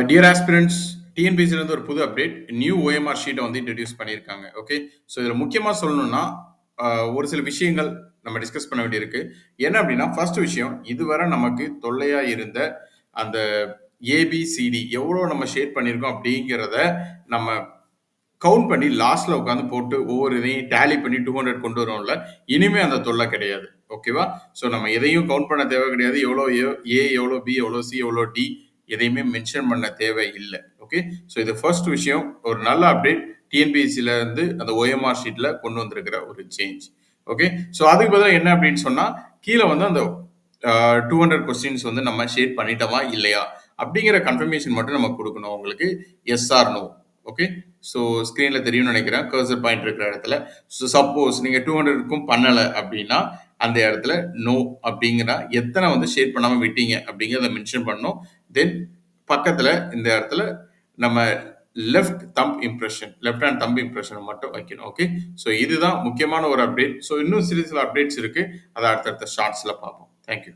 Dear aspirants, டிஎன்பிஎஸ்சிலேருந்து ஒரு புது update. New OMR ஷீட்டை வந்து இன்ட்ரடியூஸ் பண்ணியிருக்காங்க. ஓகே, ஸோ இதில் முக்கியமாக சொல்லணும்னா ஒரு சில விஷயங்கள் நம்ம டிஸ்கஸ் பண்ண வேண்டியிருக்கு. என்ன அப்படின்னா, ஃபர்ஸ்ட் விஷயம், இதுவரை நமக்கு தொல்லையாக இருந்த அந்த ஏபிசிடி எவ்வளோ நம்ம ஷேட் பண்ணியிருக்கோம் அப்படிங்கிறத நம்ம கவுண்ட் பண்ணி லாஸ்ட்ல உட்காந்து போட்டு ஒவ்வொரு இதையும் டேலி பண்ணி 200 கொண்டு வரோம்ல, இனிமே அந்த தொல்லை கிடையாது. ஓகேவா? ஸோ நம்ம எதையும் கவுண்ட் பண்ண தேவை கிடையாது. எவ்வளோ ஏ, எவ்வளோ பி, எவ்வளோ சி, எவ்வளோ டி எதையுமே மென்ஷன் பண்ண தேவை இல்லை. ஓகே, ஸோ இது ஃபர்ஸ்ட் விஷயம். ஒரு நல்ல அப்டேட் டிஎன்பிஎஸ்சில இருந்து அந்த ஓஎம்ஆர் ஷீட்ல கொண்டு வந்திருக்கிற ஒரு சேஞ்ச். ஓகே, ஸோ அதுக்கு பதிலாக என்ன அப்படின்னு சொன்னா, கீழே வந்து அந்த 200 கொஸ்டின்ஸ் வந்து நம்ம ஷேட் பண்ணிட்டோமா இல்லையா அப்படிங்கிற கன்ஃபர்மேஷன் மட்டும் நம்ம கொடுக்கணும் உங்களுக்கு. Yes or no. Okay, so ஸ்க்ரீனில் தெரியும்னு நினைக்கிறேன், கர்சர் பாயிண்ட் இருக்கிற இடத்துல. ஸோ சப்போஸ் நீங்கள் 200க்கும் பண்ணலை அப்படின்னா அந்த இடத்துல நோ அப்படிங்கிற எத்தனை வந்து ஷேட் பண்ணாமல் விட்டீங்க அப்படிங்கிறத மென்ஷன் பண்ணணும். தென் பக்கத்தில் இந்த இடத்துல நம்ம லெஃப்ட் ஹேண்ட் தம்ப் இம்ப்ரெஷனை மட்டும் வைக்கணும். ஓகே, ஸோ இதுதான் முக்கியமான ஒரு அப்டேட். ஸோ இன்னும் சில அப்டேட்ஸ் இருக்கு, அதை அடுத்தடுத்த ஷார்ட்ஸில் பார்ப்போம். தேங்க்யூ.